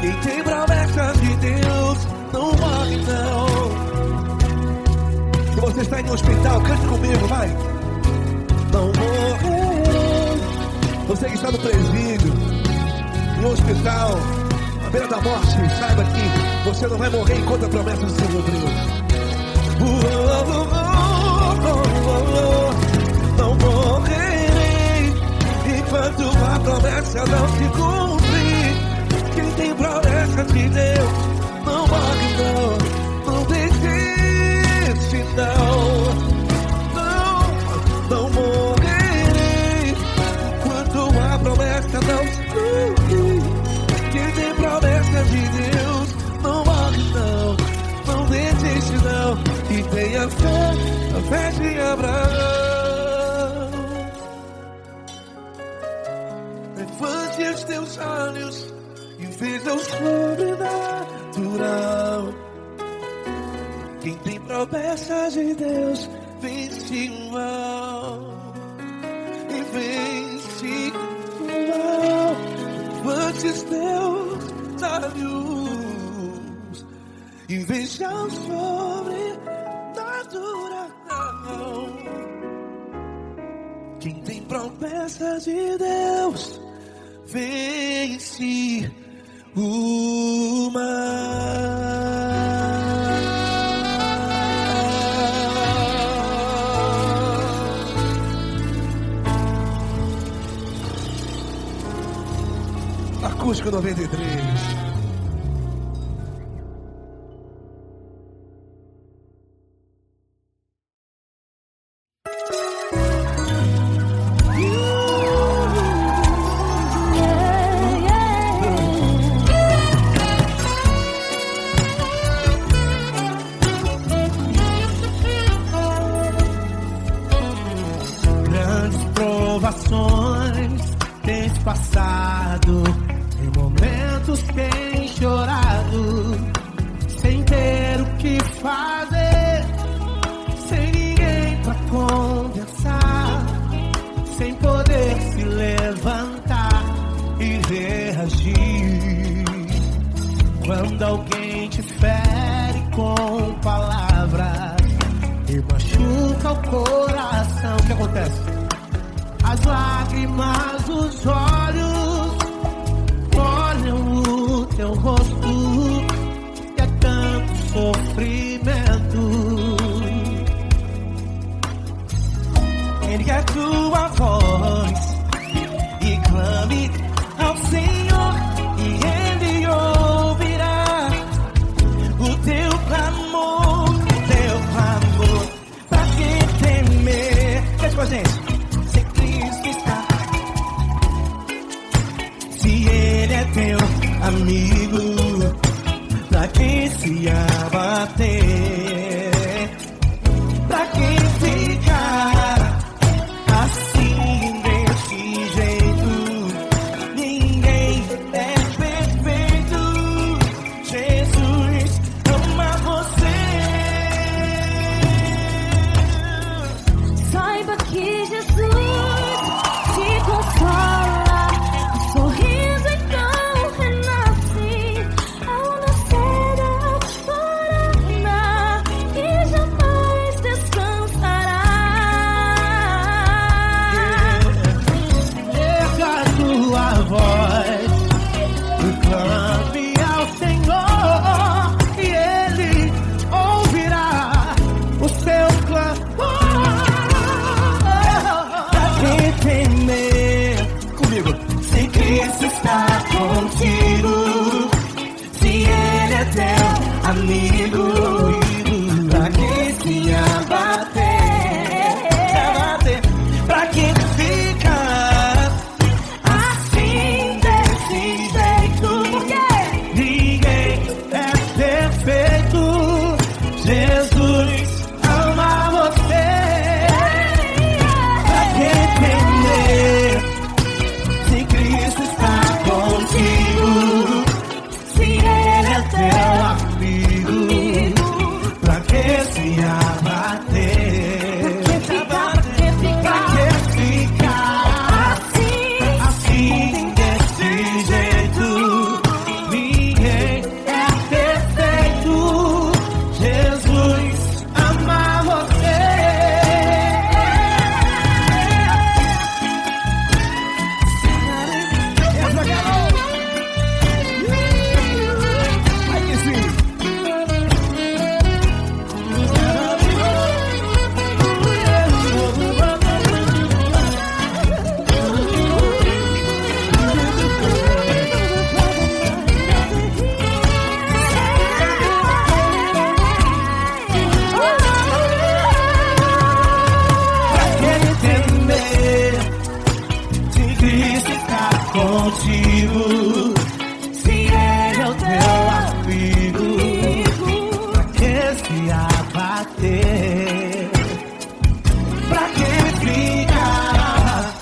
Quem tem promessa de Deus não morre não. Se você está em um hospital, cante comigo, vai. Não morrerei. Você que está no presídio, em um hospital, à beira da morte, saiba que você não vai morrer enquanto a promessa não se cumpriu. Não morrerei enquanto a promessa não se cumprir. Quem tem promessa de Deus não morre não, não desiste não. Não morrerei enquanto a promessa não se cumprir. Quem tem promessa de Deus não morre não, não desiste não. E tenha a fé de Abraão. Levante os teus olhos e veja o sobrenatural. Quem tem promessa de Deus vence o mal, e vence o mal. Levante os teus olhos e veja o sobrenatural. Quem tem promessa de Deus vence o mal. Acústico 93. Grandes provações tens passado, em momentos tens chorado, sem ter o que fazer. Quando alguém te fere com palavras e machuca o coração, o que acontece? As lágrimas dos olhos molham o teu rosto e é tanto sofrimento. Ergue a tua voz e clame ao Senhor e Ele ouvirá o teu clamor, pra que temer? Faz com a gente. Se Cristo está, se Ele é teu amigo, pra que se abater? Pra que ficar assim desse jeito? Ninguém é perfeito. Jesus ama você. Saiba que Jesus te consola, o sorriso então renasce ao nascer da aurora e jamais descansará. Erga a tua voz e clame ao Senhor e Ele ouvirá o seu clamor. Pra que temer? Comigo. Se Cristo está contigo, se Ele é teu amigo, pra que se abater? Pra que ficar assim desse jeito? Ninguém é perfeito. Jesus ama você. Pra que temer? Se Cristo está contigo, se Ele é teu amigo, pra que se abater? Pra que ficar assim desse jeito? Ninguém é perfeito. Jesus ama você. Ai que sim. Pra que temer? Se Cristo está contigo, se Ele é o teu amigo, pra que se abater? Pra que ficar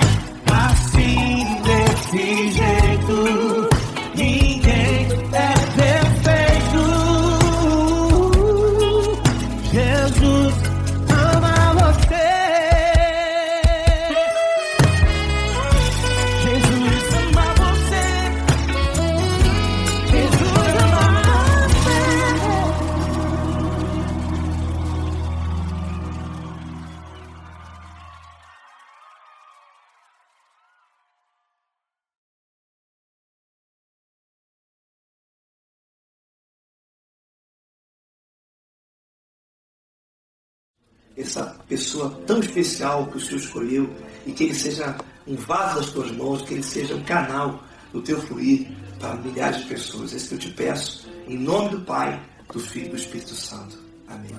assim desse jeito? Ninguém é perfeito. Jesus ama você. Jesus ama você. Jesus ama você. Essa pessoa tão especial que o Senhor escolheu e que ele seja um vaso das tuas mãos, que ele seja um canal do teu fluir para milhares de pessoas. É isso que eu te peço, em nome do Pai, do Filho e do Espírito Santo. Amém.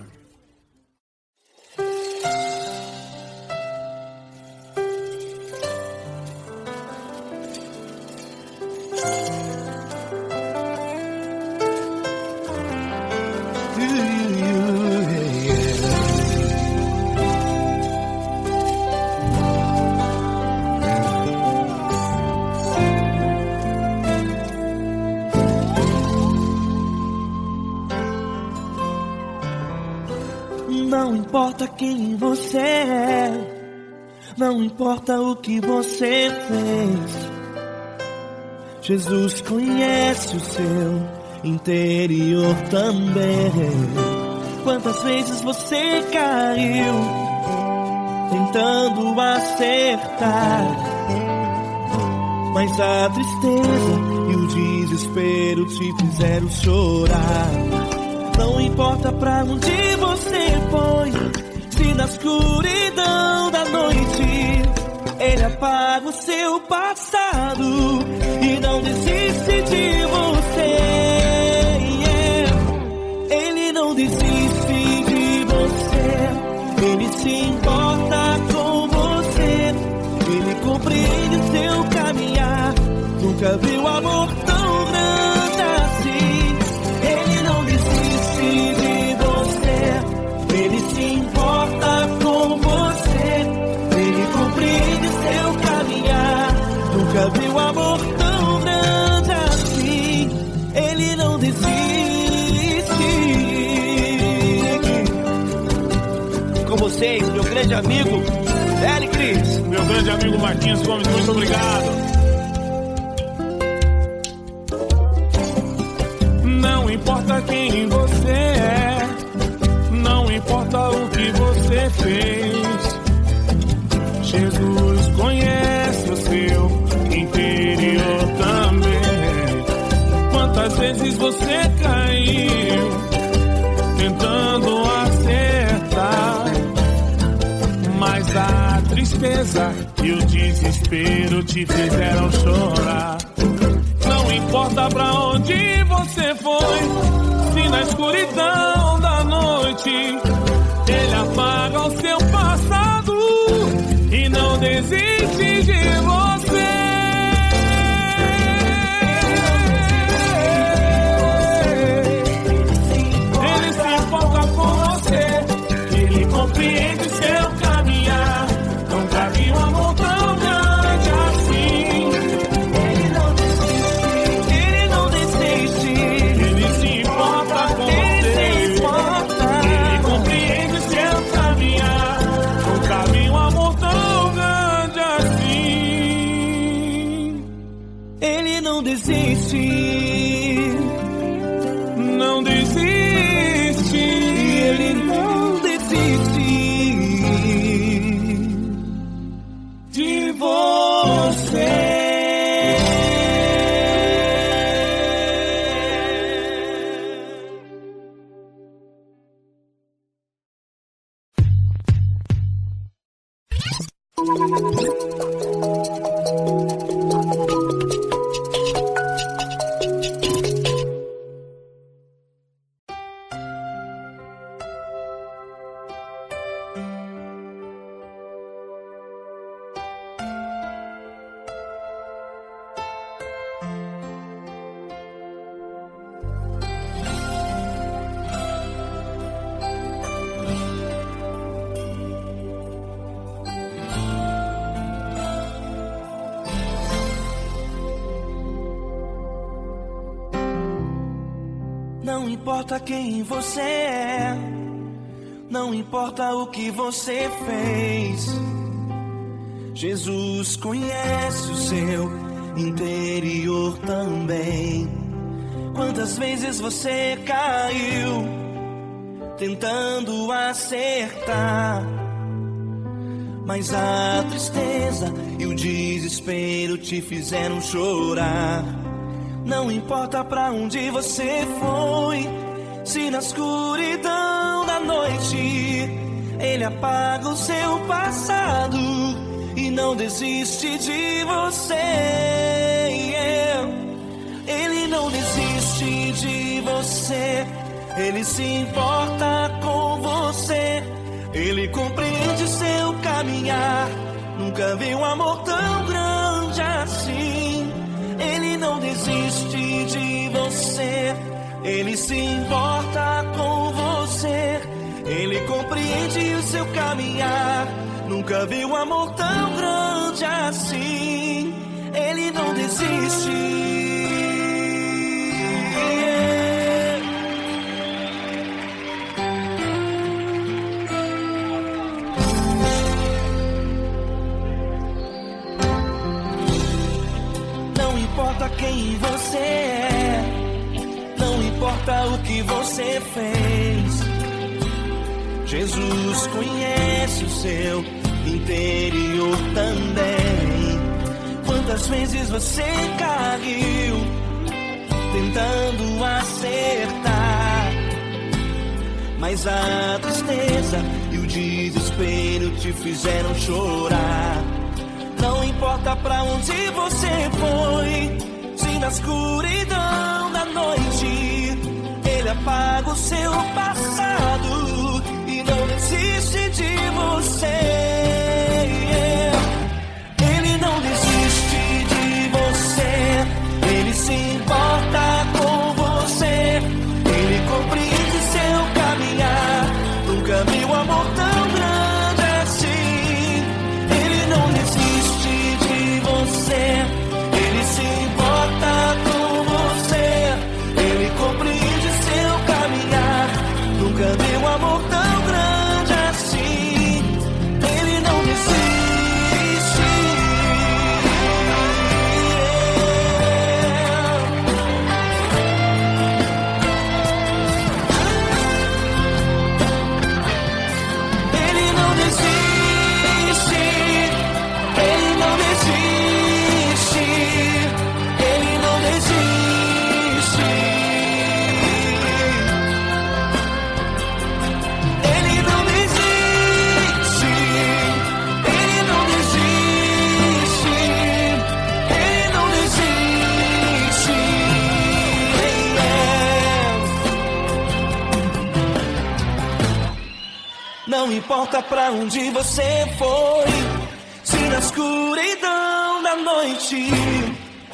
Não importa quem você é, não importa o que você fez, Jesus conhece o seu interior também. Quantas vezes você caiu tentando acertar, mas a tristeza e o desespero te fizeram chorar. Não importa pra onde você foi, se na escuridão da noite Ele apaga o seu passado e não desiste de você. Ele não desiste de você, Ele se importa com você, Ele compreende o seu caminhar. Nunca viu amor tão grande assim. Ele não desiste de você, Ele se importa com você, Ele compreende seu caminhar. Nunca viu amor tão grande assim. Ele não desiste. Com vocês, meu grande amigo Eli Cris. Meu grande amigo Marquinhos Gomes, muito obrigado. Não importa quem você é, não importa o que você fez, Jesus conhece o seu interior também. Quantas vezes você caiu tentando acertar, mas a tristeza e o desespero te fizeram chorar. Não importa pra onde você foi, se na escuridão da noite Ele apaga o seu passado e não desiste de você. Ele se importa com você, Ele compreende seu caminhar. Nunca vi um amor tão grande assim. Ele não desiste, Ele se importa com você, Ele compreende seu caminhar. Nunca vi um amor tão grande assim. Ele não desiste, não desiste, Ele não desiste de você. Não importa quem você é, não importa o que você fez, Jesus conhece o seu interior também. Quantas vezes você caiu tentando acertar, mas a tristeza e o desespero te fizeram chorar. Não importa pra onde você foi, se na escuridão da noite Ele apaga o seu passado e não desiste de você. Ele não desiste de você, Ele se importa com você, Ele compreende seu caminhar. Nunca vi um amor tão grande assim. Ele não desiste de você, Ele se importa com você, Ele compreende o seu caminhar. Nunca vi um amor tão grande assim. Ele não desiste. Não importa quem você é, não importa o que você fez, Jesus conhece o seu interior também. Quantas vezes você caiu tentando acertar, mas a tristeza e o desespero te fizeram chorar. Não importa pra onde você foi, se na escuridão da noite Ele apaga o seu passado e não desiste de você. Ele não desiste de você, Ele se importa com você, Ele compreende seu caminhar. Nunca vi um amor tão grande assim. Ele não desiste de você, Ele se importa com você, Ele compreende seu caminhar. Nunca vi um amor tão grande assim. Ele não desiste. Ele não desiste. Ele não desiste. Ele não desiste. Ele não desiste. Ele não desiste. Ele não desiste. Não importa pra onde você foi, se na escuridão da noite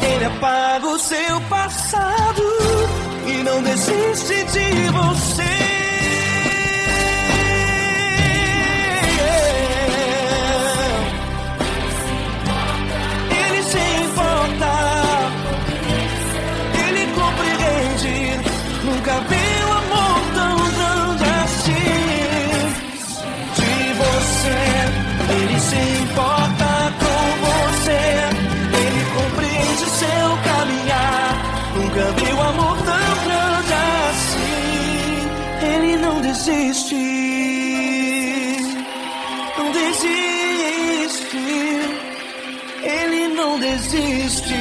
Ele apaga o seu passado e não desiste de você. Ele se importa, Ele compreende. Nunca vi um amor tão grande assim. De você, Ele se importa com você, Ele compreende seu caminhar. Nunca vi um amor tão grande assim. Ele não desiste, não desiste, Ele não desiste.